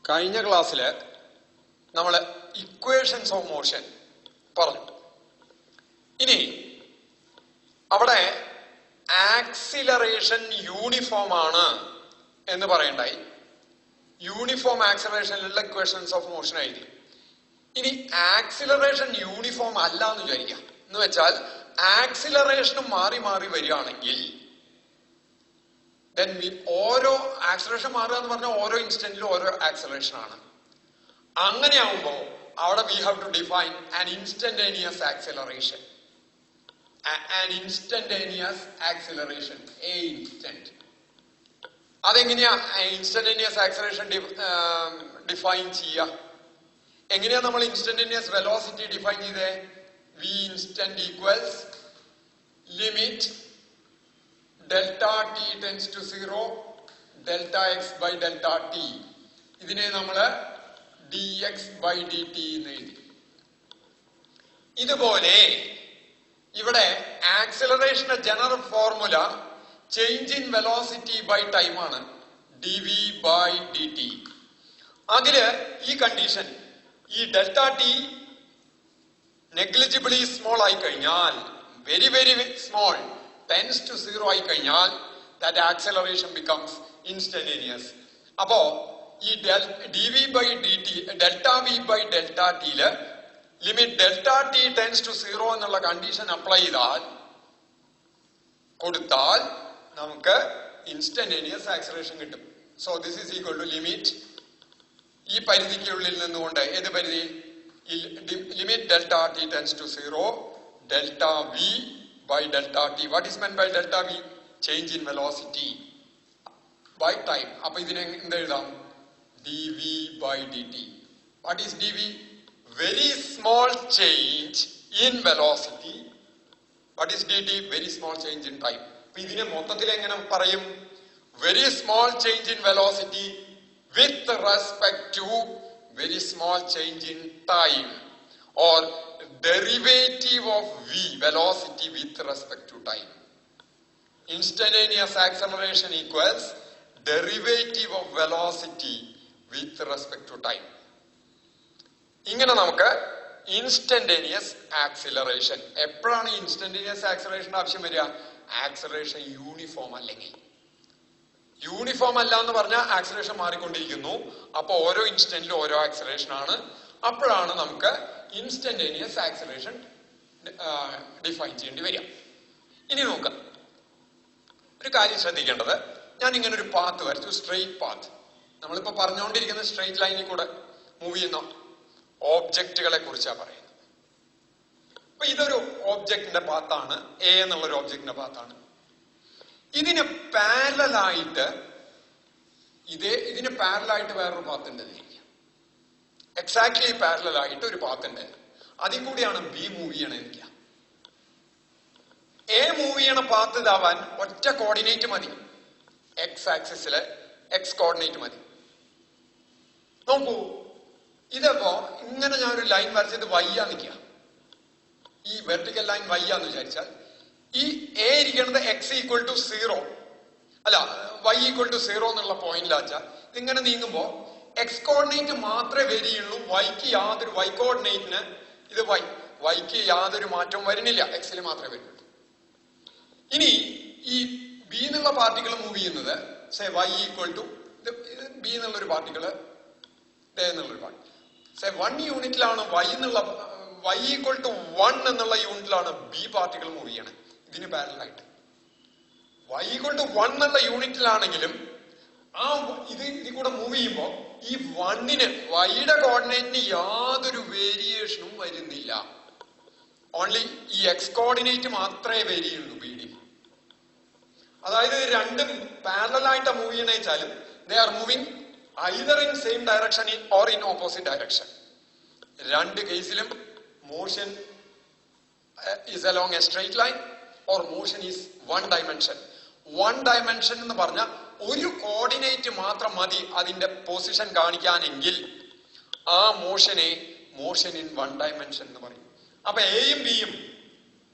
കഴിഞ്ഞ ക്ലാസ്സിൽ നമ്മൾ ഇക്വേഷൻസ് ഓഫ് മോഷൻ പറഞ്ഞു. ഇനി അവിടെ ആക്സിലറേഷൻ യൂണിഫോം ആണ് എന്ന് പറയണ്ടായി. യൂണിഫോം ആക്സിലറേഷനിലുള്ള ഇക്വേഷൻസ് ഓഫ് മോഷൻ എഴുതി. ഇനി ആക്സിലറേഷൻ യൂണിഫോം അല്ല എന്ന് വിചാരിക്കാം. എന്ന് വെച്ചാൽ ആക്സിലറേഷനും മാറി മാറി വരികയാണെങ്കിൽ ഓരോ ആക്സിലറേഷൻ മാറുക എന്ന് പറഞ്ഞാൽ ഓരോ ഇൻസ്റ്റന്റിലും ഓരോ ആക്സിലറേഷൻ ആണ്. അങ്ങനെയാവുമ്പോ അവിടെ we have to define an instantaneous acceleration. An instantaneous acceleration, a instant. അതെങ്ങനെയാ ഇൻസ്റ്റന്റേനിയസ് ആക്സിലറേഷൻ ഡിഫൈൻ ചെയ്യുക? എങ്ങനെയാ നമ്മൾ ഇൻസ്റ്റന്റേനിയസ് വെലോസിറ്റി ഡിഫൈൻ ചെയ്തേ? V instant equals limit delta T tends to 0 delta X by delta T. ഇതിനെ നമ്മള് D X by D T എന്ന് എഴുതി. ഇതുപോലെ ഇവിടെ ആക്സിലറേഷന്റെ general formula change in velocity by time ആണ്, D V by D T. അതില് ഈ കണ്ടീഷൻ, ഈ ഡെൽറ്റ ടി നെഗ്ലിജിബിളി സ്മോൾ ആയി കഴിഞ്ഞാൽ, very very small, tends to 0 ആയി കഴിഞ്ഞാൽ ദാറ്റ് ആക്സിലറേഷൻ ബിക്കംസ് ഇൻസ്റ്റന്റേനിയസ്. അപ്പോ ഈ D V by D T, delta V by delta ടിയില് limit delta T tends to 0 എന്നുള്ള കണ്ടീഷൻ അപ്ലൈ കൊടുത്താൽ നമുക്ക് ഇൻസ്റ്റന്റേനിയസ് ആക്സിലറേഷൻ കിട്ടും. So this is equal to limit, ഈ പരിധിക്കുള്ളിൽ നിന്നുകൊണ്ട്, ഏത് പരിധി? Limit delta T tends to 0 delta V by delta T. What is meant by delta V? Change in velocity by time. അപ്പൊ ഇതിനെ എന്തെഴുതാം? D V by D T. What is D V? Very small change in velocity. What is dt? Very small change in time. അപ്പൊ ഇതിനെ മൊത്തത്തിൽ എങ്ങനെ പറയും? Very small change in velocity with respect to very small change in time, or derivative of v, velocity with respect to time. Instantaneous acceleration equals derivative of velocity with respect to time. ഇങ്ങനെ നമുക്ക് instantaneous acceleration. എപ്പോഴാണ് instantaneous acceleration ആവശ്യം വരിക? Acceleration uniform അല്ലെങ്കിൽ. Uniform അല്ല എന്ന് പറഞ്ഞാൽ acceleration മാറിക്കൊണ്ടിരിക്കുന്നു. അപ്പൊ ഓരോ ഇൻസ്റ്റന്റിലും ഓരോ ആക്സിലറേഷൻ ആണ്. അപ്പോഴാണ് നമുക്ക് ഇൻസ്റ്റന്റേനിയസ് ആക്സിലറേഷൻ ഡിഫൈൻ ചെയ്യേണ്ടി വരിക. ഇനി നോക്കാം, ഒരു കാര്യം ശ്രദ്ധിക്കേണ്ടത്, ഞാൻ ഇങ്ങനെ ഒരു പാത്ത് വരച്ചു, സ്ട്രെയിറ്റ് പാത്ത്. നമ്മളിപ്പോ പറഞ്ഞുകൊണ്ടിരിക്കുന്ന സ്ട്രെയിറ്റ് ലൈനിൽ കൂടെ മൂവ് ചെയ്യുന്ന ഓബ്ജക്റ്റുകളെ കുറിച്ചാണ് പറയുന്നത്. അപ്പൊ ഇതൊരു ഓബ്ജക്റ്റിന്റെ പാത്താണ്, എ എന്നുള്ളൊരു ഓബ്ജക്റ്റിന്റെ പാത്താണ്. ഇതിന് പാരലായിട്ട് വേറൊരു പാത്ത് ഉണ്ട്. എക്സാക്ട്ലി പാരലായിട്ട് ഒരു പാത്ത് ഉണ്ട്. അതിൽ കൂടിയാണ് ബി മൂവ് ചെയ്യണമെന്നില്ല. എ മൂവ് ചെയ്യണ പാത്ത് ഇതാവാൻ ഒറ്റ കോർഡിനേറ്റ് മതി. എക്സ് ആക്സിസിലെ എക്സ് കോർഡിനേറ്റ് മതി. നോക്കൂ, ഇതിപ്പോ ഇങ്ങനെ ഞാനൊരു ലൈൻ വരച്ചത് വയ്യാ നിൽക്കുക. ഈ വെർട്ടിക്കൽ ലൈൻ വയ്യാന്ന് വിചാരിച്ചാൽ ഈ എ ഇരിക്കുന്നത് എക്സ് ഈക്വൽ ടു 0 അല്ല വൈ ഈക്വൽ ടു 0 എന്നുള്ള പോയിന്റിലാച്ചാൽ ഇതിങ്ങനെ നീങ്ങുമ്പോ എക്സ് കോർഡിനേറ്റ് മാത്രമേ വരികയുള്ളൂ. വൈ കോർഡിനേറ്റിന് ഇത് വൈക്ക് യാതൊരു മാറ്റവും വരുന്നില്ല, എക്സിൽ മാത്രമേ വരുള്ളൂ. ഇനി ഈ ബി എന്നുള്ള പാർട്ടിക്കിൾ മൂവ് ചെയ്യുന്നത് വൈ ഈക്വൽ ടു ബി എന്നുള്ളൊരു പാർട്ടിക്കിള് എന്നുള്ളൊരു പാർട്ടിക്കിൾ 1 യൂണിറ്റിലാണ് വൈ ഈക്വൽ ടു 1 എന്നുള്ള യൂണിറ്റിലാണ് ബി പാർട്ടിക്കിൾ മൂവ് ചെയ്യണത്. ഇതിന് പാരലായിട്ട് വൈ ഈക്വൽ ടു 1 എന്നുള്ള യൂണിറ്റിലാണെങ്കിലും ആ ഇതിൽ കൂടെ മൂവ് ചെയ്യുമ്പോ ഈ 1ന് വൈയുടെ കോർഡിനേറ്റിന് യാതൊരു വേരിയേഷനും വരുന്നില്ല. ഓൺലി ഈ എക്സ് കോർഡിനേറ്റ് മാത്രമേ വേരി ചെയ്യുള്ളൂ ബി ഡി. അതായത് രണ്ടും പാരലായിട്ട് മൂവ് ചെയ്യണ വെച്ചാലും they are moving either in same direction or in opposite direction. രണ്ട് കേസിലും motion is along a straight line or motion is one dimension. One dimension എന്ന് പറഞ്ഞാൽ ഒരു കോർഡിനേറ്റ് മാത്രം മതി അതിന്റെ പൊസിഷൻ കാണിക്കാനെങ്കിൽ ആ മോഷൻ ഇൻ വൺ ഡയമെൻഷൻ എന്ന് പറയും. അപ്പൊ എയും ബിയും,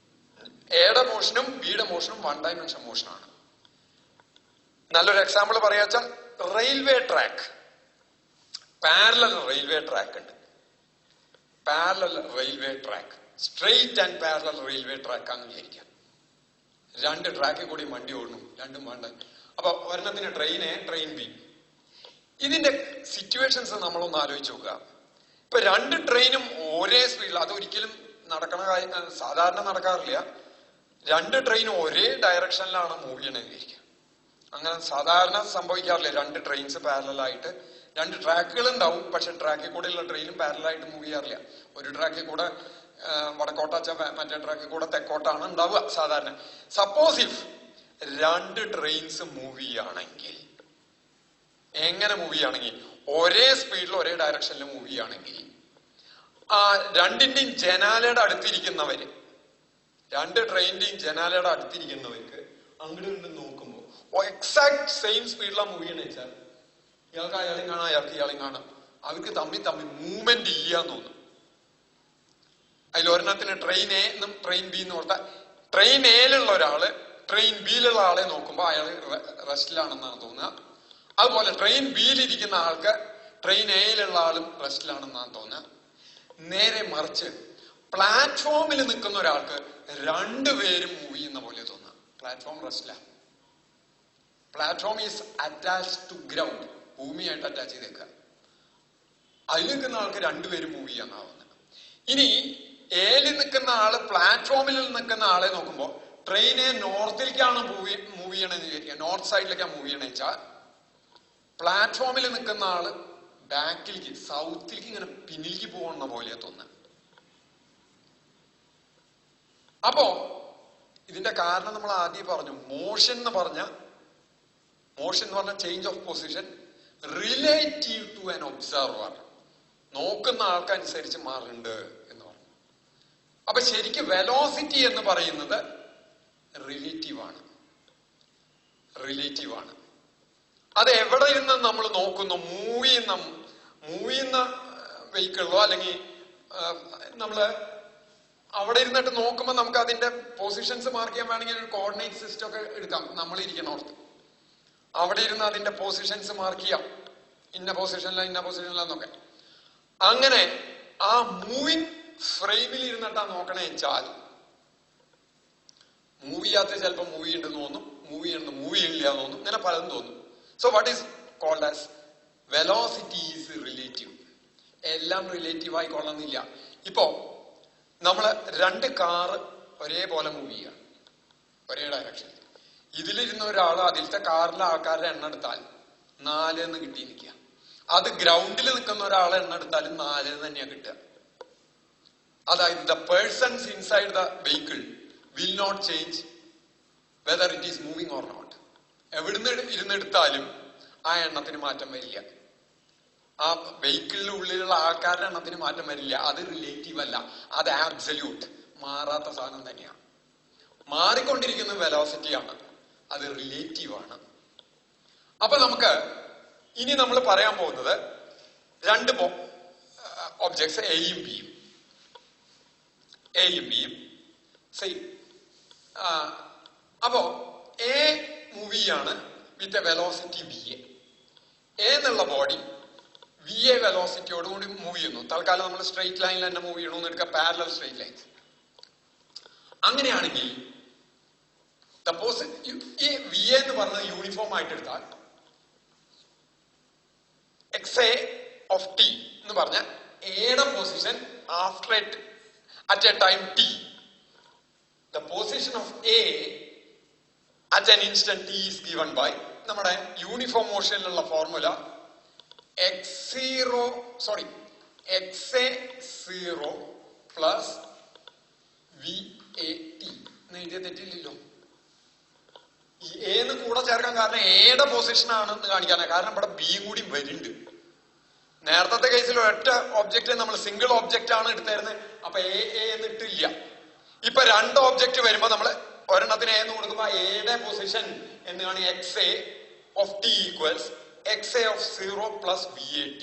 എയുടെ മോഷനും ബിയുടെ മോഷനും വൺ ഡയമെൻഷൻ മോഷനാണ്. നല്ലൊരു എക്സാമ്പിൾ പറയാച്ചാൽ railway track. Parallel railway track ഉണ്ട്. Parallel railway track, straight and parallel railway track ആണെന്ന് വിചാരിക്കാം. രണ്ട് ട്രാക്കിൽ കൂടി വണ്ടി ഓടണം, രണ്ടും വേണ്ട. അപ്പൊ ഒരെണ്ണത്തിന് ട്രെയിൻ എ, ട്രെയിൻ ബി. ഇതിന്റെ സിറ്റുവേഷൻസ് നമ്മളൊന്ന് ആലോചിച്ച് നോക്കുക. ഇപ്പൊ രണ്ട് ട്രെയിനും ഒരേ സ്പീഡിൽ, അതൊരിക്കലും നടക്കണ സാധാരണ നടക്കാറില്ല. രണ്ട് ട്രെയിനും ഒരേ ഡയറക്ഷനിലാണ് മൂവ് ചെയ്യണമെന്ന് വിചാരിക്കുക. അങ്ങനെ സാധാരണ സംഭവിക്കാറില്ല. രണ്ട് ട്രെയിൻസ് പാരലായിട്ട്, രണ്ട് ട്രാക്കുകൾ ഉണ്ടാവും, പക്ഷെ ട്രാക്കിൽ കൂടെയുള്ള ട്രെയിനും പാരലായിട്ട് മൂവ് ചെയ്യാറില്ല. ഒരു ട്രാക്കിൽ കൂടെ വടക്കോട്ടാച്ച മറ്റേ ട്രാക്കിൽ കൂടെ തെക്കോട്ടാണ് ഉണ്ടാവുക സാധാരണ. സപ്പോസ് ഇഫ് രണ്ട് ട്രെയിൻസ് മൂവ് ചെയ്യുകയാണെങ്കിൽ, എങ്ങനെ മൂവ് ചെയ്യുകയാണെങ്കിൽ, ഒരേ സ്പീഡിൽ ഒരേ ഡയറക്ഷനിൽ മൂവ് ചെയ്യുകയാണെങ്കിൽ, ആ രണ്ടിന്റെയും ജനാലയുടെ അടുത്തിരിക്കുന്നവര്, രണ്ട് ട്രെയിനിന്റെയും ജനാലയുടെ അടുത്തിരിക്കുന്നവർക്ക് അങ്ങോട്ട് ഇങ്ങോട്ട് നോക്കുമ്പോൾ എക്സാക്ട് സെയിം സ്പീഡിലാണ് മൂവ് ചെയ്യണ വെച്ചാൽ, ഇയാൾക്ക് അയാളെയും കാണാം, അയാൾക്ക് ഇയാളെയും കാണാം. അവർക്ക് തമ്മിൽ മൂവ്മെന്റ് ഇല്ല എന്ന് തോന്നും. അതിൽ ഒരെണ്ണത്തിന് ട്രെയിൻ എ എന്നും ട്രെയിൻ ബി എന്ന് കൊടുത്താൽ, ട്രെയിൻ എയിലുള്ള ഒരാള് ട്രെയിൻ ബിയിലുള്ള ആളെ നോക്കുമ്പോൾ അയാൾ റെസ്റ്റിലാണെന്നാണ് തോന്നുക. അതുപോലെ ട്രെയിൻ ബിയിലിരിക്കുന്ന ആൾക്ക് ട്രെയിൻ എയിലുള്ള ആളും റെസ്റ്റിലാണെന്നാണ് തോന്നുക. നേരെ മറിച്ച് പ്ലാറ്റ്ഫോമിൽ നിൽക്കുന്ന ഒരാൾക്ക് രണ്ടുപേരും മൂവ് ചെയ്യുന്ന പോലെ തോന്നുക. പ്ലാറ്റ്ഫോം റെസ്റ്റിലാണ്. Platform is attached to ground, ഭൂമിയായിട്ട് അറ്റാച്ച് ചെയ്തേക്കുക. അതിൽ നിൽക്കുന്ന ആൾക്ക് രണ്ടുപേരും മൂവ് ചെയ്യാനാവുന്നത്. ഇനി എയിൽ നിൽക്കുന്ന ആള് പ്ലാറ്റ്ഫോമിൽ നിൽക്കുന്ന ആളെ നോക്കുമ്പോൾ ട്രെയിനെ നോർത്തിലേക്കാണ് മൂവ് ചെയ്യണമെന്ന് വിചാരിക്കുക, നോർത്ത് സൈഡിലേക്കാണ് മൂവ് ചെയ്യണമെന്ന് വെച്ചാൽ പ്ലാറ്റ്ഫോമിൽ നിൽക്കുന്ന ആള് ബാക്കിലേക്ക്, സൗത്തിലേക്ക്, ഇങ്ങനെ പിന്നിലേക്ക് പോകുന്ന പോലെ തോന്നുക. അപ്പോ ഇതിന്റെ കാരണം നമ്മൾ ആദ്യം പറഞ്ഞു. മോഷൻ എന്ന് പറഞ്ഞ change of position relative to an observer, നോക്കുന്ന ആൾക്കനുസരിച്ച് മാറുന്നുണ്ട് എന്ന് പറഞ്ഞു. അപ്പൊ ശരിക്കും വെലോസിറ്റി എന്ന് പറയുന്നത് റിലേറ്റീവ് ആണ്. അത് എവിടെ ഇരുന്ന് നമ്മൾ നോക്കുന്നു, മൂവ് ചെയ്യുന്ന വെഹിക്കിളിലോ അല്ലെങ്കിൽ നമ്മള് അവിടെ ഇരുന്നിട്ട് നോക്കുമ്പോൾ നമുക്ക് അതിന്റെ പൊസിഷൻസ് മാർക്ക് ചെയ്യാൻ വേണമെങ്കിൽ ഒരു കോർഡിനേറ്റ് സിസ്റ്റം ഒക്കെ എടുക്കാം. നമ്മൾ ഇരിക്കണോർത്ത് അവിടെ ഇരുന്ന് അതിന്റെ പൊസിഷൻസ് മാർക്ക് ചെയ്യാം, ഇന്ന പൊസിഷനിലെന്നൊക്കെ. അങ്ങനെ ആ മൂവിങ് ഫ്രെയിമിൽ ഇരുന്നിട്ടാ നോക്കണേ വെച്ചാൽ മൂവ് ചെയ്യാത്ത ചിലപ്പോൾ മൂവ് ചെയ്യണ്ടെന്ന് തോന്നും, മൂവ് ചെയ്യണില്ല എന്ന് തോന്നും, ഇങ്ങനെ പലതും തോന്നും. So what is called as velocity is relative. എല്ലാം റിലേറ്റീവ് ആയിക്കൊള്ളുന്നില്ല. ഇപ്പോ നമ്മള് രണ്ട് കാറ് ഒരേപോലെ മൂവ് ചെയ്യുക, ഒരേ ഡയറക്ഷനിൽ. ഇതിലിരുന്ന ഒരാൾ അതിലത്തെ കാറിലെ ആൾക്കാരുടെ എണ്ണം എടുത്താൽ 4 എന്ന് കിട്ടി നിൽക്കുക. അത് ഗ്രൗണ്ടിൽ നിൽക്കുന്ന ഒരാളെ എണ്ണം എടുത്താലും 4 തന്നെയാ കിട്ടുക. അതായത് the persons inside the vehicle will not change whether it is moving or not. എവിടുന്ന് ഇരുന്നെടുത്താലും ആ എണ്ണത്തിന് മാറ്റം വരില്ല. ആ വെഹിക്കിളിന്റെ ഉള്ളിലുള്ള ആൾക്കാരുടെ എണ്ണത്തിന് മാറ്റം വരില്ല. അത് റിലേറ്റീവ് അല്ല, അത് ആബ്സല്യൂട്ട്, മാറാത്ത സാധനം തന്നെയാണ്. മാറിക്കൊണ്ടിരിക്കുന്ന വെലോസിറ്റിയാണ്, അത് റിലേറ്റീവ് ആണ്. അപ്പൊ നമുക്ക് ഇനി നമ്മൾ പറയാൻ പോകുന്നത് രണ്ട് ഒബ്ജക്ട്സ് എയും ബിയും സെയിം. അപ്പോ എ മൂവ് ചെയ്യാണ് with a velocity V A. എന്നുള്ള ബോഡി വി എ വെലോസിറ്റിയോടുകൂടി മൂവ് ചെയ്യുന്നു. തൽക്കാലം നമ്മൾ സ്ട്രെയിറ്റ് ലൈനിൽ തന്നെ മൂവ് ചെയ്യണമെന്ന് എടുക്കുക, പാരലൽ സ്ട്രെയിറ്റ് ലൈൻസ്. അങ്ങനെയാണെങ്കിൽ ഈ വി എ എന്ന് പറഞ്ഞത് യൂണിഫോം ആയിട്ട് എടുത്താൽ എക്സ് എ ഓഫ് ടി എന്ന് പറഞ്ഞ എയുടെ position after at a time T, the position of A at an instant t is given by നമ്മുടെ യൂണിഫോം മോഷനിലുള്ള ഫോർമുല xa0 പ്ലസ് VAT എന്ന് എഴുതിയ തെറ്റില്ലല്ലോ. ഈ എന്ന് കൂടെ ചേർക്കാൻ കാരണം എയുടെ പൊസിഷൻ ആണെന്ന് കാണിക്കാനാണ്. കാരണം ഇവിടെ ബിയും കൂടി വരുന്നുണ്ട്. നേരത്തെ കേസിൽ ഒറ്റ ഒബ്ജക്റ്റ് നമ്മൾ സിംഗിൾ ഒബ്ജക്റ്റ് ആണ് എടുത്തായിരുന്നത്, അപ്പൊ എ എന്നിട്ടില്ല. ഇപ്പൊ രണ്ട് ഒബ്ജക്റ്റ് വരുമ്പോ നമ്മള് ഒരെണ്ണത്തിന് എന്ന് കൊടുക്കുമ്പോ എയുടെ പൊസിഷൻ എന്നാണ് XA of t equals XA of 0 plus VAT.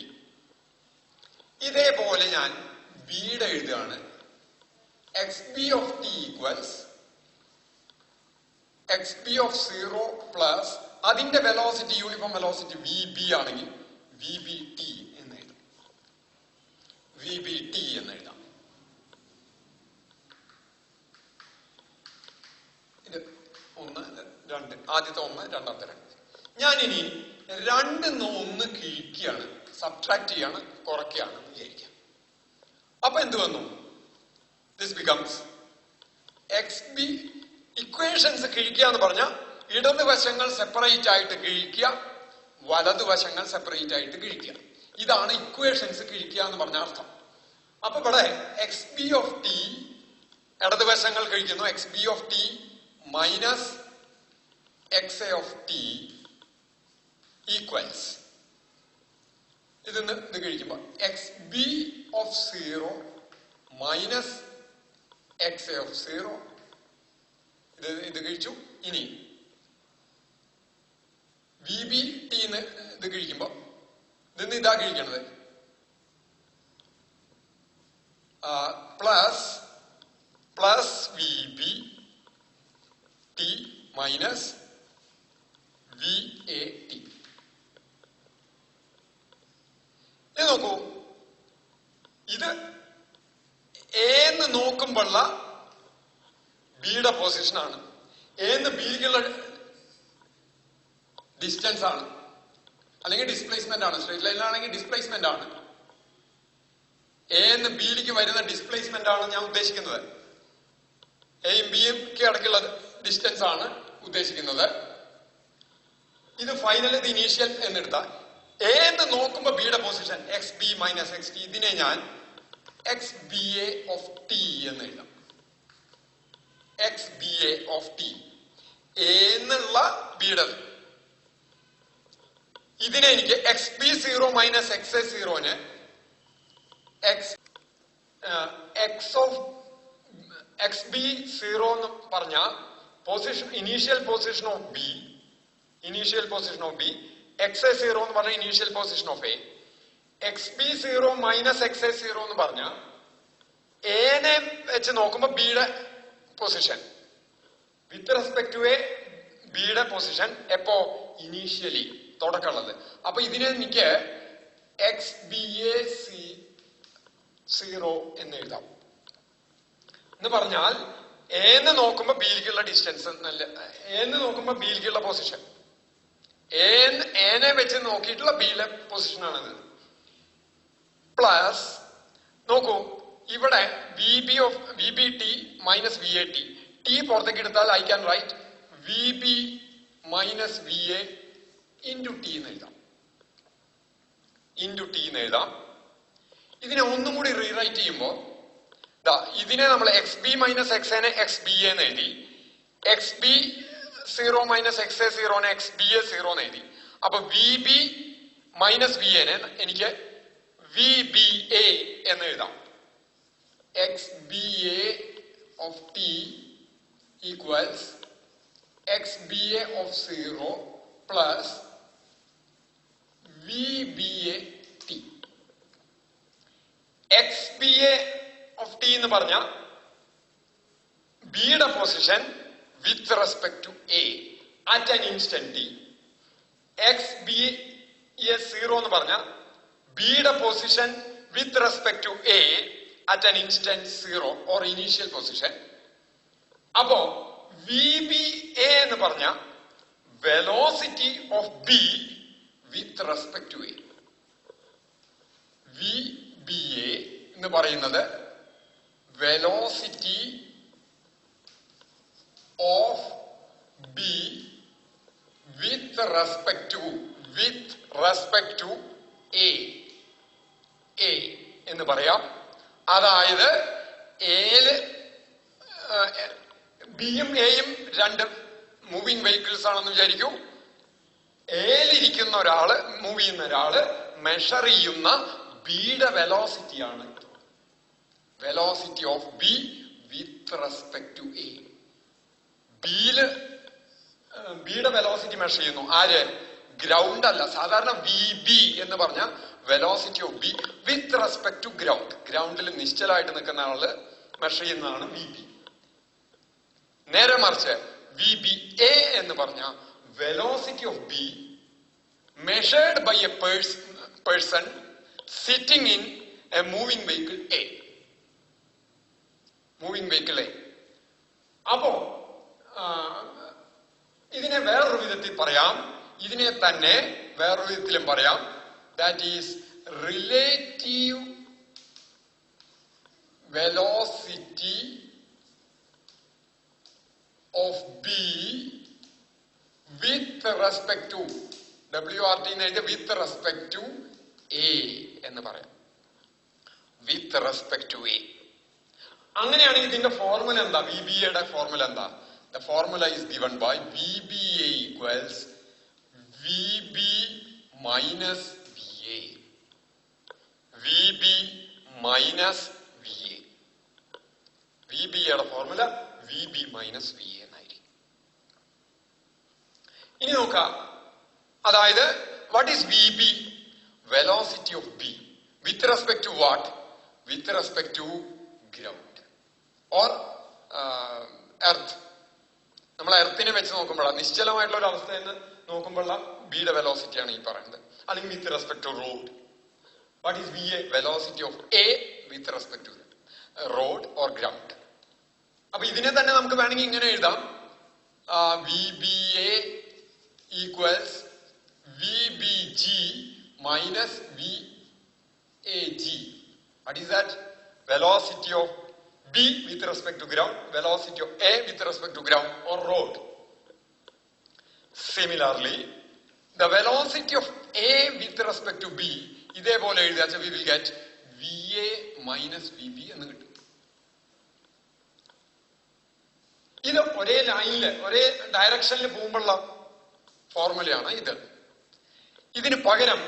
ഇതേപോലെ ഞാൻ ബിയുടെ എഴുതുകയാണ്. XB of t equals XB of 0 plus അതിന്റെ വെലോസിറ്റി യൂണിഫോം വെലോസിറ്റി VB ആണെങ്കിൽ VBT എന്ന് എഴുതും. ആദ്യത്തെ 1, രണ്ടാമത്തെ 2. ഞാനിനി 2 1 കിഴിക്കുകയാണ്, സബ്ട്രാക്ട് ചെയ്യാണ്, കുറയ്ക്കുകയാണ് എന്ന് വിചാരിക്കാം. അപ്പൊ എന്ത് വന്നു? This becomes XB. ഇക്വേഷൻസ് കിഴിക്കുക എന്ന് പറഞ്ഞാൽ ഇടതുവശങ്ങൾ സെപ്പറേറ്റ് ആയിട്ട് കിഴിക്കുക, വലതുവശങ്ങൾ സെപ്പറേറ്റ് ആയിട്ട് കിഴിക്കുക. ഇതാണ് ഇക്വേഷൻസ് കിഴിക്കുക എന്ന് പറഞ്ഞ അർത്ഥം. അപ്പൊ ഇവിടെ XB of t ഇടതുവശങ്ങൾ കഴിക്കുന്നു, XB of t minus XA of t equals ഇത് കഴിക്കുമ്പോ XB of 0 minus XA of 0 ഇത് കഴിച്ചു. ഇനി VBT ഇത് കഴിക്കുമ്പോ ഇതിന്ന് ഇതാ കഴിക്കണത് പ്ലസ് VBT മൈനസ് VAT. ഇത് നോക്കൂ, ഇത് എന്ന് നോക്കുമ്പോഴുള്ള ബിയുടെ പൊസിഷനാണ്, എന്ന് ബിക്കുള്ള ഡിസ്റ്റൻസ് ആണ്, അല്ലെങ്കിൽ ഡിസ്പ്ലേസ്മെന്റ് ആണ്. സ്ട്രേറ്റ് ലൈനിലാണെങ്കിൽ ഡിസ്പ്ലേസ്മെന്റ് ആണ്. എന്ന് ബിയിലേക്ക് വരുന്ന ഡിസ്പ്ലേസ്മെന്റ് ആണ് ഞാൻ ഉദ്ദേശിക്കുന്നത്. എയും ബിയും ഇടയ്ക്കുള്ള ഡിസ്റ്റൻസ് ആണ് ഉദ്ദേശിക്കുന്നത്. ഇത് ഫൈനൽ, ഇത് ഇനീഷ്യൽ എന്നെടുത്താൽ എന്ന് നോക്കുമ്പോ ബിയുടെ പൊസിഷൻ XB മൈനസ് XT. ഇതിനെ ഞാൻ XBA of t എന്ന് എഴുതാം. XBA of t എന്നുള്ള ബിയുടെ ഇതിനെ എനിക്ക് XB0 മൈനസ് XA0ന് XB0 എന്ന് പറഞ്ഞ position, initial position of B, XA0 എന്ന് പറഞ്ഞ initial position of A. XB0 minus XA0 എന്ന് പറഞ്ഞ എനെ വെച്ച് നോക്കുമ്പോ ബിയുടെ position with respect to A, ബിയുടെ പൊസിഷൻ എപ്പോ? ഇനീഷ്യലി, തുടക്കമുള്ളത്. അപ്പൊ ഇതിനെ എനിക്ക് XBA0 എന്ന് എഴുതാം. എന്ന് പറഞ്ഞാൽ എന്ന് നോക്കുമ്പോ ബിയിലേക്കുള്ള ഡിസ്റ്റൻസ്, എന്ന് നോക്കുമ്പോ ബിയിലേക്കുള്ള പൊസിഷൻ, എനെ വെച്ച് നോക്കിയിട്ടുള്ള ബിയിലെ പൊസിഷനാണിത്. പ്ലസ് നോക്കൂ, ഇവിടെ VBT മൈനസ് VAT. ടി പുറത്തേക്ക് എടുത്താൽ I can write VB minus VA into T എന്ന് എഴുതാം. ഇതിനെ ഒന്നും കൂടി റീറൈറ്റ് ചെയ്യുമ്പോ ഇതിനെ നമ്മൾ XB മൈനസ് XAനെ XBA എന്ന് എഴുതി, XB0 മൈനസ് XA0നെ XBA0 എന്ന് എഴുതി. അപ്പൊ VB മൈനസ് VAനെ എനിക്ക് VBA എന്ന് എഴുതാം. XBA of t equals XBA of 0 plus VBA t. XBA of t എന്ന് പറഞ്ഞ ബിയുടെ position with respect to A at an instant T. XBA0 എന്ന് പറഞ്ഞ ബിയുടെ position with respect to A at an instant 0 or initial position. അപ്പോ VBA എന്ന് പറഞ്ഞ velocity of B with respect to A. VBA എന്ന് പറയുന്നത് velocity of B with respect to A എന്ന് പറയാം. അതായത് ബിയും എയും രണ്ട് മൂവിങ് വെഹിക്കിൾസ് ആണെന്ന് വിചാരിക്കൂ. എയിലിരിക്കുന്ന ഒരാള്, മൂവ് ചെയ്യുന്ന ഒരാള് മെഷർ ചെയ്യുന്ന ബിയുടെ വെലോസിറ്റിയാണ് velocity of B with respect to A. ബിയുടെ വെലോസിറ്റി മെഷർ ചെയ്യുന്നു ആര്? ഗ്രൗണ്ട് അല്ല. സാധാരണ VB എന്ന് പറഞ്ഞ velocity of B with respect to ground, ഗ്രൗണ്ടിൽ നിശ്ചലായിട്ട് നിൽക്കുന്ന ആള് മെഷർ ചെയ്യുന്നതാണ് VB. നേരെ മറിച്ച് VBA എന്ന് പറഞ്ഞ velocity of B measured by a person sitting in a moving vehicle A. അപ്പോ ഇതിനെ വേറൊരു വിധത്തിൽ പറയാം, ഇതിനെ തന്നെ വേറൊരു വിധത്തിലും പറയാം. That is relative velocity of B with respect to WRT with respect to A എന്ന് പറയാം. With respect to A. അങ്ങനെയാണെങ്കിൽ ഇതിന്റെ ഫോർമുല എന്താ? VBA ഫോർമുല എന്താ? The formula is given by VBA equals VB minus VA. VB minus VA. VBA formula VB minus VA എന്നായിരിക്കും. ഇനി നോക്കാം, അതായത് what is VB? Velocity of B with respect to what? With respect to ground or earth. നമ്മൾ എർത്തിനെ വെച്ച് നോക്കുമ്പോഴാണ്, നിശ്ചലമായിട്ടുള്ള ഒരു അവസ്ഥയിൽ നിന്ന് നോക്കുമ്പോഴുള്ള ബിയുടെ വെലോസിറ്റിയാണ് ഈ പറയുന്നത്. അല്ലെങ്കിൽ with respect to road. What is VA? Velocity of A with respect to road or ground. അപ്പൊ ഇതിനെ തന്നെ നമുക്ക് വേണമെങ്കിൽ ഇങ്ങനെ എഴുതാം, VBA equals VBG minus VAG. What is that? Velocity of B with respect to ground, velocity of A with respect to ground or road. Similarly, the velocity of A with respect to B, ഇതേപോലെ എഴുതിയാൽ we will get VA minus VB എന്ന് കിട്ടും. ഇത് ഒരേ ലൈനില് ഒരേ ഡയറക്ഷനിൽ പോകുമ്പോഴുള്ള ഫോർമുലയാണ് ഇത്. ഇതിന് പകരം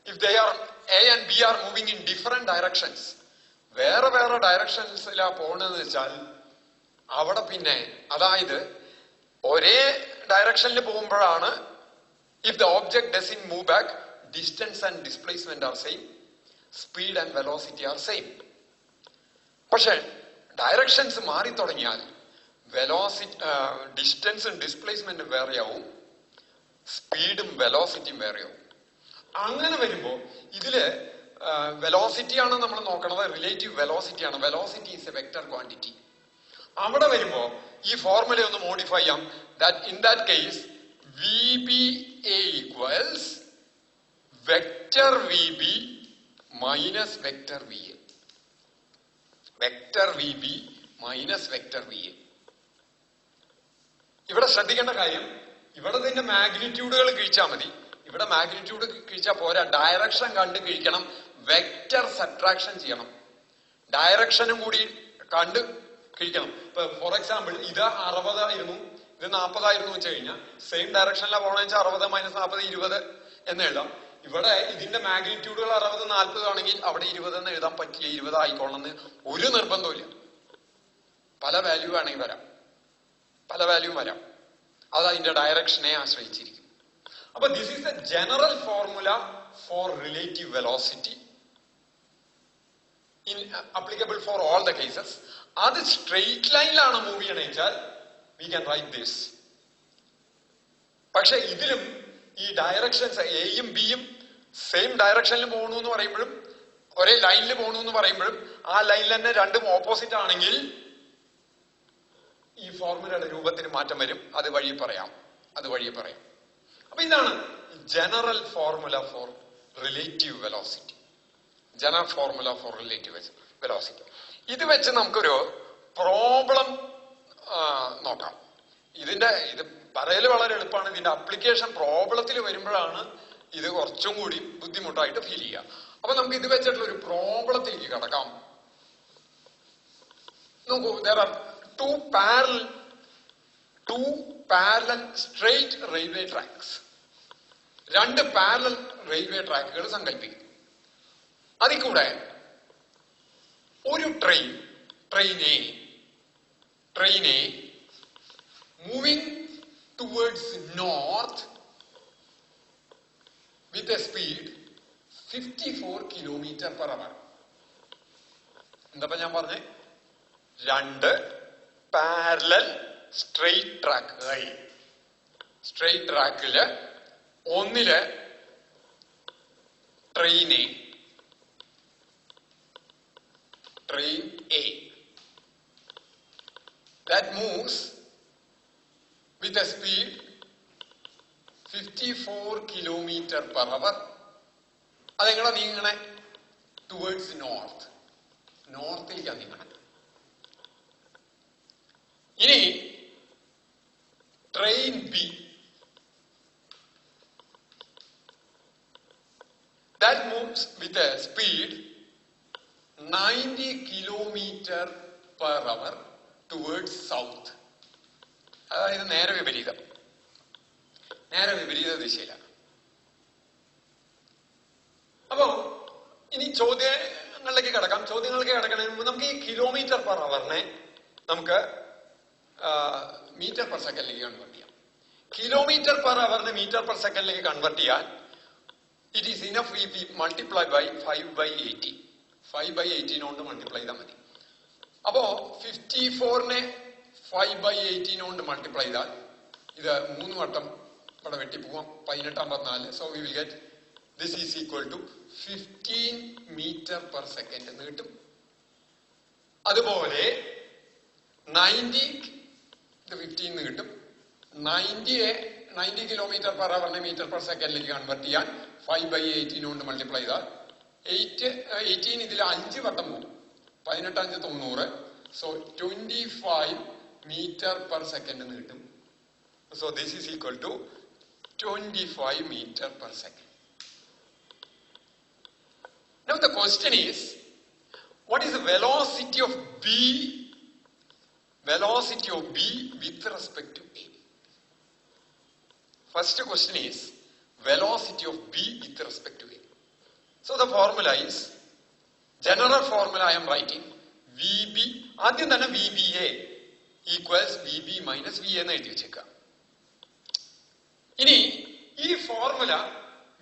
if they are A and B are moving in different directions, വേറെ വേറെ ഡയറക്ഷൻസിലാ പോകണമെന്ന് വെച്ചാൽ അവിടെ പിന്നെ, അതായത് ഒരേ ഡയറക്ഷനിൽ പോകുമ്പോഴാണ് if the object doesn't move back, distance and displacement are same, speed and velocity are same. പക്ഷെ ഡയറക്ഷൻസ് മാറി തുടങ്ങിയാൽ വെലോസിറ്റി, ഡിസ്റ്റൻസും ഡിസ്പ്ലേസ്മെന്റും വേറെയാവും, സ്പീഡും വെലോസിറ്റിയും വേറെയാവും. അങ്ങനെ വരുമ്പോ ഇതില് വെലോസിറ്റി ആണ് നമ്മൾ നോക്കണത്, റിലേറ്റീവ് വെലോസിറ്റി ആണ്. Velocity is A vector quantity. അവിടെ വരുമ്പോ ഈ ഫോർമുല ഒന്ന് മോഡിഫൈ ചെയ്യാം. In that case VBA equals vector VB minus vector VA. Vector VB minus vector VA. ഇവിടെ ശ്രദ്ധിക്കേണ്ട കാര്യം, ഇവിടെ ഇതിന്റെ മാഗ്നിറ്റ്യൂഡുകൾ കിഴിച്ചാൽ മതി. ഇവിടെ മാഗ്നിറ്റ്യൂഡ് കിഴിച്ചാൽ പോരാ, ഡയറക്ഷൻ കണ്ട് കിഴിക്കണം, വെക്ടർ സബ്ട്രാക്ഷൻ ചെയ്യണം, ഡയറക്ഷനും കൂടി കണ്ട് കിഴിക്കണം. ഇപ്പൊ ഫോർ എക്സാമ്പിൾ ഇത് 60 ആയിരുന്നു, ഇത് 40 ആയിരുന്നു വെച്ച് കഴിഞ്ഞാൽ സെയിം ഡയറക്ഷനിലാണ് പോകണമെന്ന് വെച്ചാൽ 60 മൈനസ് 40 20 എന്ന് എഴുതാം. ഇവിടെ ഇതിന്റെ മാഗ്നിറ്റ്യൂഡുകൾ 60 40 ആണെങ്കിൽ അവിടെ 20 എന്ന് എഴുതാൻ പറ്റില്ല, 20 ആയിക്കോളണമെന്ന് ഒരു നിർബന്ധമില്ല. പല വാല്യൂ വേണമെങ്കിൽ വരാം, പല വാല്യൂ വരാം, അത് അതിന്റെ ഡയറക്ഷനെ ആശ്രയിച്ചിരിക്കും. അപ്പൊ this is a general formula for relative velocity applicable for all the cases. അത് സ്ട്രെയിറ്റ് ലൈനിലാണ് മൂവ് ചെയ്യണമെന്ന് വെച്ചാൽ we can write this. പക്ഷെ ഇതിലും ഈ ഡയറക്ഷൻസ് എയും ബിയും സെയിം ഡയറക്ഷനിൽ പോകണു എന്ന് പറയുമ്പോഴും ഒരേ ലൈനിൽ പോകണു എന്ന് പറയുമ്പോഴും ആ ലൈനിൽ തന്നെ രണ്ടും ഓപ്പോസിറ്റ് ആണെങ്കിൽ ഈ ഫോർമുലയുടെ രൂപത്തിന് മാറ്റം വരും. അത് വഴി പറയാം. അപ്പൊ ഇതാണ് general formula for relative velocity. General formula for relative velocity. ഇത് വെച്ച് നമുക്കൊരു പ്രോബ്ലം നോക്കാം. ഇത് പറയല് വളരെ എളുപ്പമാണ്, ഇതിന്റെ അപ്ലിക്കേഷൻ പ്രോബ്ലത്തിൽ വരുമ്പോഴാണ് ഇത് കുറച്ചും കൂടി ബുദ്ധിമുട്ടായിട്ട് ഫീൽ ചെയ്യുക. അപ്പൊ നമുക്ക് ഇത് വെച്ചിട്ടുള്ള ഒരു പ്രോബ്ലത്തിലേക്ക് കടക്കാം. നോക്കൂ, there are two parallel straight railway tracks. രണ്ട് പാരലൽ റെയിൽവേ ട്രാക്കുകൾ സങ്കല്പിക്കും. അതിൽ കൂടെ ഒരു ട്രെയിനെ moving towards north with a speed 54 km/h. എന്താ ഞാൻ പറഞ്ഞേ? രണ്ട് പാരലൽ സ്ട്രെയിറ്റ് ട്രാക്കില് ഒന്നില് train A that moves with a speed 54 kilometer per hour. അതെങ്ങനെ നീങ്ങണേ? Towards north. നോർത്തിലേക്കാണ് നീങ്ങണേ. ഇനി train B, that moves with a speed 90 kilometer per hour towards south. അതായത് നേരെ വിപരീത ദിശയിലാണ്. അപ്പോ ഇനി ചോദ്യങ്ങളിലേക്ക് കടക്കുന്നതിന് മുമ്പ് നമുക്ക് ഈ കിലോമീറ്റർ പെർ അവറിനെ നമുക്ക് മീറ്റർ പെർ സെക്കൻഡിലേക്ക് കൺവേർട്ട് ചെയ്യാം. കിലോമീറ്റർ പെർ അവറിനെ മീറ്റർ പെർ സെക്കൻഡിലേക്ക് കൺവേർട്ട് ചെയ്യാൻ it is enough if we multiply by 5/80. 5/18 കൊണ്ട് മൾട്ടിപ്ലൈ ചെയ്താൽ മതി. അപ്പോ 54നെ 5/18 കൊണ്ട് മൾട്ടിപ്ലൈ ചെയ്താൽ ഇത് 3 വട്ടം ഇവിടെ വെട്ടിപ്പോവാം. 18 so we will get this is equal to 15 metre per second എന്ന് കിട്ടും. അതുപോലെ 90 15 കിട്ടും. 90 കിലോമീറ്റർ പെർ അവറിനെ മീറ്റർ പെർ സെക്കൻഡിലേക്ക് കൺവേർട്ട് ചെയ്യാൻ 5/18 കൊണ്ട് മൾട്ടിപ്ലൈ ചെയ്താൽ 18 ഇതിൽ 5 വട്ടം പോകും. 18 5 90. സോ 25 മീറ്റർ പെർ സെക്കൻഡ് എന്ന് കിട്ടും. So this is equal to 25 metre per second. Now the question is, what is the velocity of B with respect to A? First question is velocity of B with respect to A. So the formula is, general formula I am writing, VB, ആദ്യം തന്നെ VBA equals VB minus VA എന്ന് എഴുതി വെച്ചേക്കാം. ഇനി ഈ formula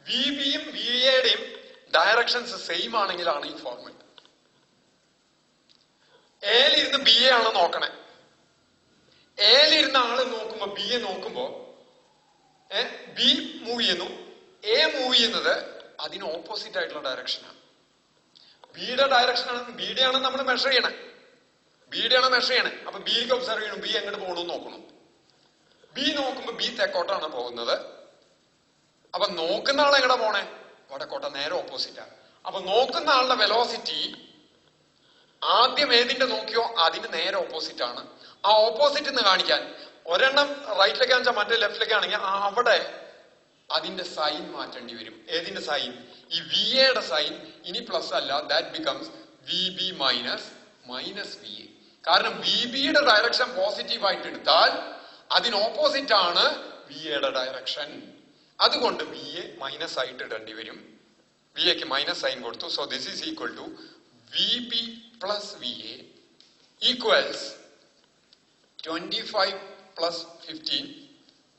VBയും VAയുടെയും directions same ആണെങ്കിലാണ് ഈ formula. എയിലിരുന്ന് B A ആണ് നോക്കണേ. എയിലിരുന്ന ആള് നോക്കുമ്പോ ബി എ നോക്കുമ്പോ ബി മൂവ് ചെയ്യുന്നു, എ മൂവ് ചെയ്യുന്നത് അതിന് ഓപ്പോസിറ്റ് ആയിട്ടുള്ള ഡയറക്ഷനാണ്. ബിയുടെ ഡയറക്ഷനാണ്, ബിയുടെ ആണ് നമ്മൾ മെഷർ ചെയ്യണേ. അപ്പൊ ബിക്ക് ഒബ്സർവ് ചെയ്യണം, ബി എങ്ങോട്ട് പോകണമെന്ന് നോക്കണം. ബി നോക്കുമ്പോ ബി തെക്കോട്ടാണ് പോകുന്നത്. അപ്പൊ നോക്കുന്ന ആൾ എങ്ങടെ പോണേ? വടക്കോട്ട, നേരെ ഓപ്പോസിറ്റാണ്. അപ്പൊ നോക്കുന്ന ആളുടെ വെലോസിറ്റി ആദ്യം ഏതിന്റെ നോക്കിയോ അതിന് നേരെ ഓപ്പോസിറ്റ് ആണ്. ആ ഓപ്പോസിറ്റ് എന്ന് കാണിക്കാൻ ഒരെണ്ണം റൈറ്റിലേക്ക് ആണെച്ചാൽ മറ്റേ ലെഫ്റ്റിലേക്ക് ആണെങ്കിൽ അവിടെ അതിന്റെ സൈൻ മാറ്റേണ്ടി വരും. ഏതിന്റെ സൈൻ? ഈ വി എയുടെ സൈൻ ഇനി പ്ലസ് അല്ല, that becomes V B minus V A. കാരണം വി ബിയുടെ ഡയറക്ഷൻ പോസിറ്റീവ് ആയിട്ട് എടുത്താൽ അതിന് ഓപ്പോസിറ്റ് ആണ് വി എയുടെ ഡയറക്ഷൻ. അതുകൊണ്ട് വി എ മൈനസ് ആയിട്ട് ഇടേണ്ടി വരും. വി എക്ക് മൈനസ് സൈൻ കൊടുത്തു. So this is equal to V B plus V A equals 25 plus 15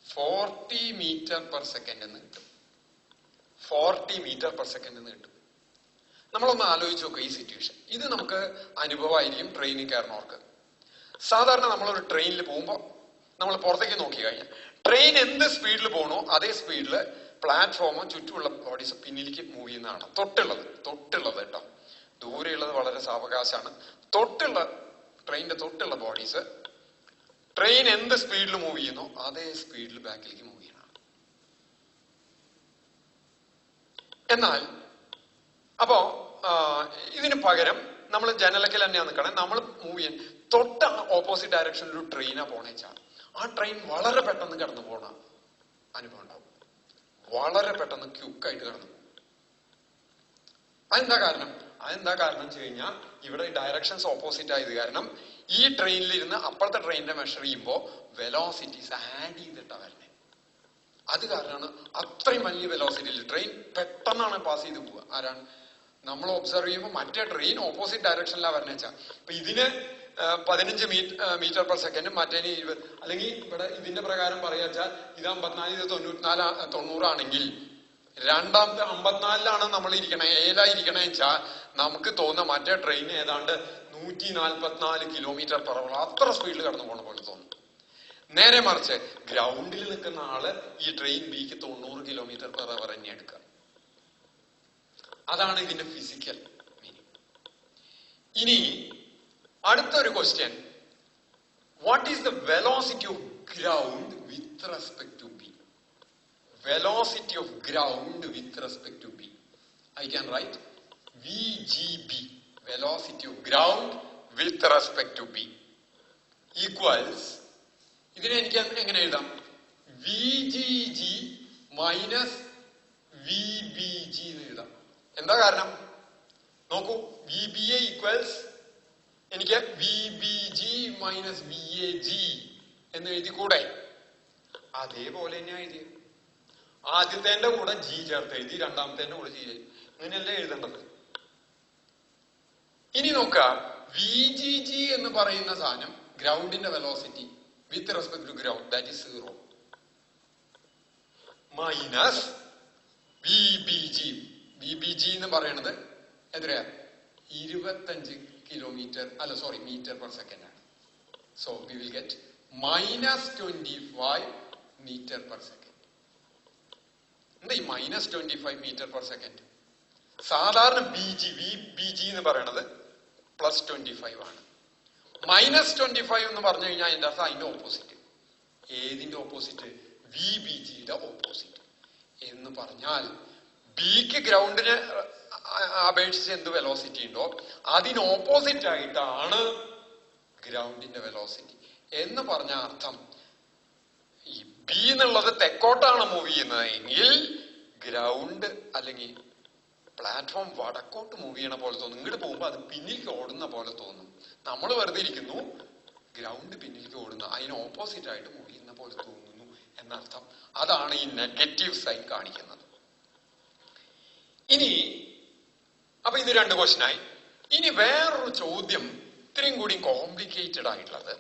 40 metre per second എന്ന് കിട്ടും. 40 മീറ്റർ പെർ സെക്കൻഡ് എന്ന് കിട്ടും. നമ്മളൊന്ന് ആലോചിച്ച് നോക്കുക ഈ സിറ്റുവേഷൻ. ഇത് നമുക്ക് അനുഭവമായിരിക്കും ട്രെയിനിൽ കയറുന്നവർക്ക്. സാധാരണ നമ്മളൊരു ട്രെയിനിൽ പോകുമ്പോൾ നമ്മൾ പുറത്തേക്ക് നോക്കി കഴിഞ്ഞാൽ ട്രെയിൻ എന്ത് സ്പീഡിൽ പോകണോ അതേ സ്പീഡിൽ പ്ലാറ്റ്ഫോമോ ചുറ്റുമുള്ള ബോഡീസ് പിന്നിലേക്ക് മൂവ് ചെയ്യുന്നതാണ്. തൊട്ടുള്ളത് കേട്ടോ, ദൂരെയുള്ളത് വളരെ സാവകാശമാണ്. ട്രെയിനിന്റെ തൊട്ടുള്ള ബോഡീസ് ട്രെയിൻ എന്ത് സ്പീഡിൽ മൂവ് ചെയ്യുന്നോ അതേ സ്പീഡിൽ ബാക്കിലേക്ക് മൂവ് ചെയ്യണം. എന്നാൽ അപ്പോ ഇതിന് പകരം നമ്മൾ ജനലക്കൽ തന്നെയാണ് നിൽക്കണേ. നമ്മൾ മൂവ് ചെയ്യാൻ തൊട്ട ഓപ്പോസിറ്റ് ഡയറക്ഷനിൽ ഒരു ട്രെയിനാ പോണേച്ചാൽ ആ ട്രെയിൻ വളരെ പെട്ടെന്ന് കടന്നു പോണ അനുഭവം ഉണ്ടാവും. വളരെ പെട്ടെന്ന് ക്യുക്കായിട്ട് കടന്നു പോകും. അതെന്താ കാരണം വെച്ച് കഴിഞ്ഞാൽ ഇവിടെ ഡയറക്ഷൻസ് ഓപ്പോസിറ്റ് ആയത് കാരണം ഈ ട്രെയിനിലിരുന്ന് അപ്പുറത്തെ ട്രെയിനിനെ മെഷർ ചെയ്യുമ്പോൾ വെലോസിറ്റീസ് ആഡ് ചെയ്തിട്ടാ വരണേ. അത് കാരണമാണ് അത്രയും വലിയ വെലോസിറ്റിയിൽ ട്രെയിൻ പെട്ടെന്നാണ് പാസ് ചെയ്ത് പോവുക. ആരാണ് നമ്മൾ ഒബ്സർവ് ചെയ്യുമ്പോൾ മറ്റേ ട്രെയിൻ ഓപ്പോസിറ്റ് ഡയറക്ഷനിലാണ് വരണേച്ചാ. അപ്പൊ ഇതിന് 15 മീറ്റർ പെർ സെക്കൻഡ്, മറ്റേന് 20, അല്ലെങ്കിൽ ഇവിടെ ഇതിന്റെ പ്രകാരം പറയാച്ചാൽ ഇത് 54 90 ആണെങ്കിൽ രണ്ടാമത്തെ 54 നമ്മൾ ഇരിക്കണേ, ഏലായിരിക്കണേ വെച്ചാൽ നമുക്ക് തോന്നുന്ന മറ്റേ ട്രെയിൻ ഏതാണ്ട് 144 കിലോമീറ്റർ പെർ അവർ അത്ര സ്പീഡിൽ കടന്നു പോണ പോലെ തോന്നും. നേരെ മറിച്ച് ഗ്രൗണ്ടിൽ നിൽക്കുന്ന ആള് ഈ ട്രെയിൻ ബിക്ക് 90 കിലോമീറ്റർ പെർ അവർ തന്നെ എടുക്കുക. അതാണ് ഇതിന്റെ ഫിസിക്കൽ മീനിങ്. ഇനി അടുത്തൊരു question, what is the velocity of ground with respect to B? velocity of ground with respect to B. I can write VGB, velocity of ground with respect to B, equals, ഇതിനെ എനിക്ക് എങ്ങനെ എഴുതാം? VGG minus VBG എന്ന് എഴുതാം. എന്താ കാരണം? നോക്കൂ, VBA equals എനിക്ക് VBG minus VAG എന്ന് എഴുതിക്കൂടെ? അതേപോലെ തന്നെ എഴുതി. ആദ്യത്തെ കൂടെ ജി ചേർത്ത് എഴുതി, രണ്ടാമത്തെ കൂടെ ജി എഴുതി. അങ്ങനെയല്ലേ എഴുതേണ്ടത്. ഇനി നോക്കാം, VGG എന്ന് പറയുന്ന സാധനം ഗ്രൗണ്ടിന്റെ velocity with respect to ground, that is 0, minus VBG എന്ന് പറയുന്നത് എത്രയാ? 25 കിലോമീറ്റർ, അല്ല സോറി, മീറ്റർ പെർ സെക്കൻഡ് ആണ്. So we will get -25 metre per second. എന്താ ഈ -25 മീറ്റർ പെർ സെക്കൻഡ്? സാധാരണ VBG എന്ന് പറയുന്നത് +25 ആണ്. -25 എന്ന് പറഞ്ഞു കഴിഞ്ഞാൽ അതിന്റെ അർത്ഥം അതിന്റെ ഓപ്പോസിറ്റ്. ഏതിന്റെ ഓപ്പോസിറ്റ്? VBGയുടെ ഓപ്പോസിറ്റ്. എന്ന് പറഞ്ഞാൽ ബിക്ക് ഗ്രൗണ്ടിന് അപേക്ഷിച്ച് എന്ത് വെലോസിറ്റി ഉണ്ടോ അതിന് ഓപ്പോസിറ്റ് ആയിട്ടാണ് ഗ്രൗണ്ടിന്റെ വെലോസിറ്റി. എന്ന് പറഞ്ഞ അർത്ഥം, ഈ ബി എന്നുള്ളത് തെക്കോട്ടാണ് മൂവ് ചെയ്യുന്നത് എങ്കിൽ ഗ്രൗണ്ട് അല്ലെങ്കിൽ പ്ലാറ്റ്ഫോം വടക്കോട്ട് മൂവ് ചെയ്യണ പോലെ തോന്നും. ഇങ്ങോട്ട് പോകുമ്പോൾ അത് പിന്നിലേക്ക് ഓടുന്ന പോലെ തോന്നും. നമ്മൾ വെറുതെ ഇരിക്കുന്നു, ഗ്രൗണ്ട് പിന്നിലേക്ക് ഓടുന്ന, അതിന് ഓപ്പോസിറ്റ് ആയിട്ട് മൂവ് ചെയ്യുന്ന പോലെ തോന്നുന്നു എന്നർത്ഥം. അതാണ് ഈ നെഗറ്റീവ് സൈൻ കാണിക്കുന്നത്. ഇനി അപ്പൊ ഇത് 2 ക്വസ്റ്റ്യനായി. ഇനി വേറൊരു ചോദ്യം ഇത്രയും കൂടി കോംപ്ലിക്കേറ്റഡ് ആയിട്ടുള്ളത്,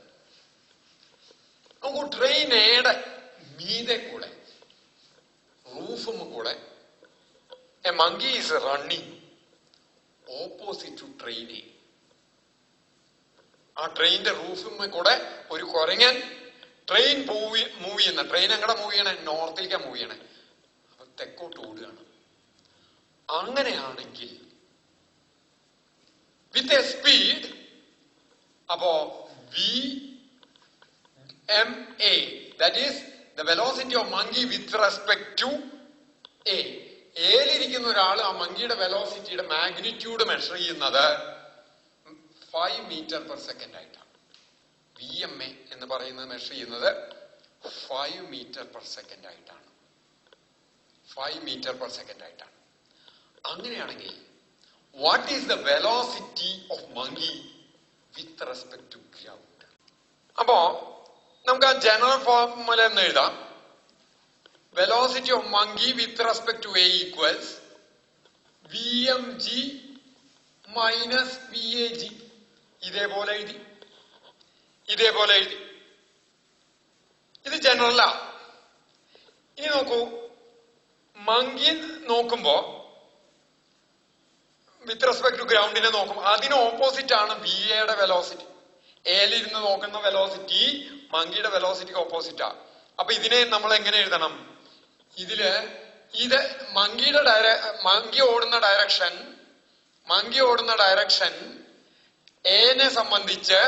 നമുക്ക് ട്രെയിൻ എയുടെ മീതെ കൂടെ, റൂഫും കൂടെ a monkey is running opposite to train A. ആ ട്രെയിനിന്റെ റൂഫിൽ കൂടെ ഒരു കുരങ്ങൻ ട്രെയിൻ മൂവ് ചെയ്യുന്ന, ട്രെയിൻ എങ്ങടെ മൂവ് ചെയ്യണേ? നോർത്തിലേക്കാ മൂവ് ചെയ്യണേ. അപ്പൊ തെക്കോട്ട് ഓടുകയാണ്. അങ്ങനെയാണെങ്കിൽ വിത്ത് എ സ്പീഡ്, അപ്പോ VMA, that is the velocity of monkey with respect to A. ഏലിരിക്കുന്ന ഒരാൾ ആ മങ്കിയുടെ വെലോസിറ്റിയുടെ മാഗ്നിറ്റ്യൂഡ് മെഷർ ചെയ്യുന്നത് 5 മീറ്റർ പെർ സെക്കൻഡ് ആയിട്ടാണ്. VMA എന്ന് പറയുന്നത് മെഷർ ചെയ്യുന്നത് 5 മീറ്റർ പെർ സെക്കൻഡ് ആയിട്ടാണ്. 5 മീറ്റർ പെർ സെക്കൻഡ് ആയിട്ടാണ്. അങ്ങനെയാണെങ്കിൽ what is the velocity of monkey with respect to ground? അപ്പോ നമുക്ക് ആ ജനറൽ ഫോർമുല എന്ന് എഴുതാം. Velocity of monkey with respect to A equals VMG minus VAG. ഇതേപോലെ എഴുതി. ഇത് ജനറലാ. ഇനി നോക്കൂ, മങ്കി നോക്കുമ്പോ വിത്ത് റെസ്പെക്ട് ടു ഗ്രൗണ്ടിനെ നോക്കും, അതിന് ഓപ്പോസിറ്റ് ആണ് VAയുടെ വെലോസിറ്റി. എയിലിരുന്ന് നോക്കുന്ന വെലോസിറ്റി മങ്കിയുടെ വെലോസിറ്റിക്ക് ഓപ്പോസിറ്റാ. അപ്പൊ ഇതിനെ നമ്മൾ എങ്ങനെ എഴുതണം? ഇതില് ഇത് മങ്കി ഓടുന്ന ഡയറക്ഷൻ എനെ സംബന്ധിച്ച്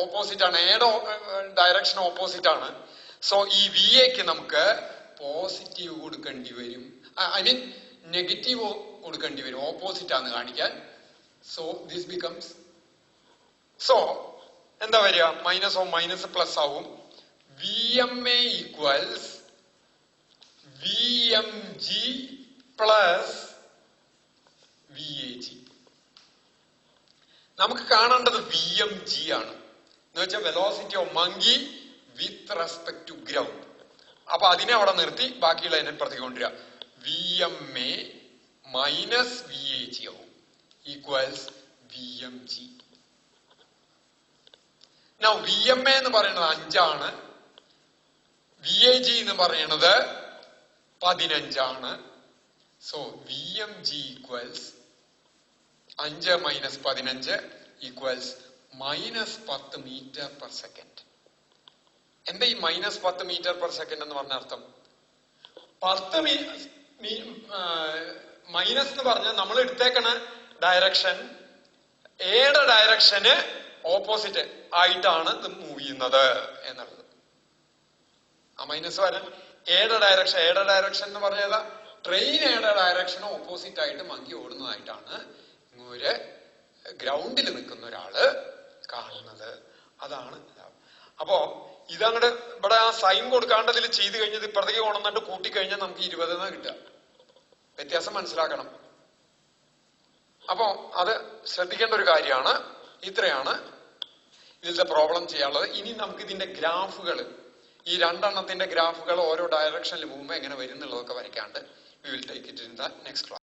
ഓപ്പോസിറ്റ് ആണ്. എയുടെ ഡയറക്ഷൻ ഓപ്പോസിറ്റ് ആണ്. സോ ഈ VAക്ക് നമുക്ക് പോസിറ്റീവ് കൊടുക്കേണ്ടി വരും, ഐ മീൻ നെഗറ്റീവ് കൊടുക്കേണ്ടി വരും, ഓപ്പോസിറ്റ് ആണെന്ന് കാണിക്കാൻ. സോ ദിസ് ബിക്കംസ്, സോ എന്താ വരിക? മൈനസ് ഓഫ് മൈനസ് പ്ലസ് ആവും. VMA equals VMG plus VAG. നമുക്ക് കാണേണ്ടത് VMG ആണ്, എന്ന് വെച്ചാൽ velocity of monkey with respect to ground. അപ്പൊ അതിനെ അവിടെ നിർത്തി ബാക്കിയുള്ള അതിനെ പ്രതികൊണ്ടുവരിക. VMA മൈനസ് VAG ആവും, ഈക്വൽസ് VMG. Now VMA എന്ന് പറയുന്നത് 5 ആണ്, VAG എന്ന് പറയുന്നത് 15 ആണ്. So VMG equals 5 minus 15 equals -10 metre per second. എന്താ ഈ -10 മീറ്റർ പെർ സെക്കൻഡ് എന്ന് പറഞ്ഞ അർത്ഥം? 10 മൈനസ് എന്ന് പറഞ്ഞാൽ നമ്മൾ എടുത്തേക്കണ ഡയറക്ഷൻ എയുടെ ഡയറക്ഷന് ഓപ്പോസിറ്റ് ആയിട്ടാണ് ഇത് മൂവ് ചെയ്യുന്നത് എന്നുള്ളത്. ആ മൈനസ് വരാൻ എയുടെ ഡയറക്ഷൻ എന്ന് പറഞ്ഞാൽ ട്രെയിൻ എയുടെ ഡയറക്ഷന് ഓപ്പോസിറ്റ് ആയിട്ട് മങ്കി ഓടുന്നതായിട്ടാണ് ഒരു ഗ്രൗണ്ടിൽ നിൽക്കുന്ന ഒരാള് കാണുന്നത്. അതാണ്. അപ്പോ ഇതങ്ങോട്ട് ഇവിടെ ആ സൈൻ കൊടുക്കാണ്ടതിൽ ചെയ്ത് കഴിഞ്ഞത് ഇപ്പുറത്തേക്ക് കൊണ്ടുവന്നിട്ട് കൂട്ടിക്കഴിഞ്ഞാൽ നമുക്ക് 20 എന്നാ കിട്ടുക. വ്യത്യാസം മനസ്സിലാക്കണം. അപ്പോ അത് ശ്രദ്ധിക്കേണ്ട ഒരു കാര്യമാണ്. ഇത്രയാണ് ഇതിലത്തെ പ്രോബ്ലം ചെയ്യാനുള്ളത്. ഇനി നമുക്ക് ഇതിന്റെ ഗ്രാഫുകൾ, ഈ രണ്ടെണ്ണത്തിന്റെ ഗ്രാഫുകൾ ഓരോ ഡയറക്ഷനിൽ പോകുമ്പോൾ എങ്ങനെ വരും എന്നുള്ളതൊക്കെ വരയ്ക്കാണ്ട് we will take it in the next class.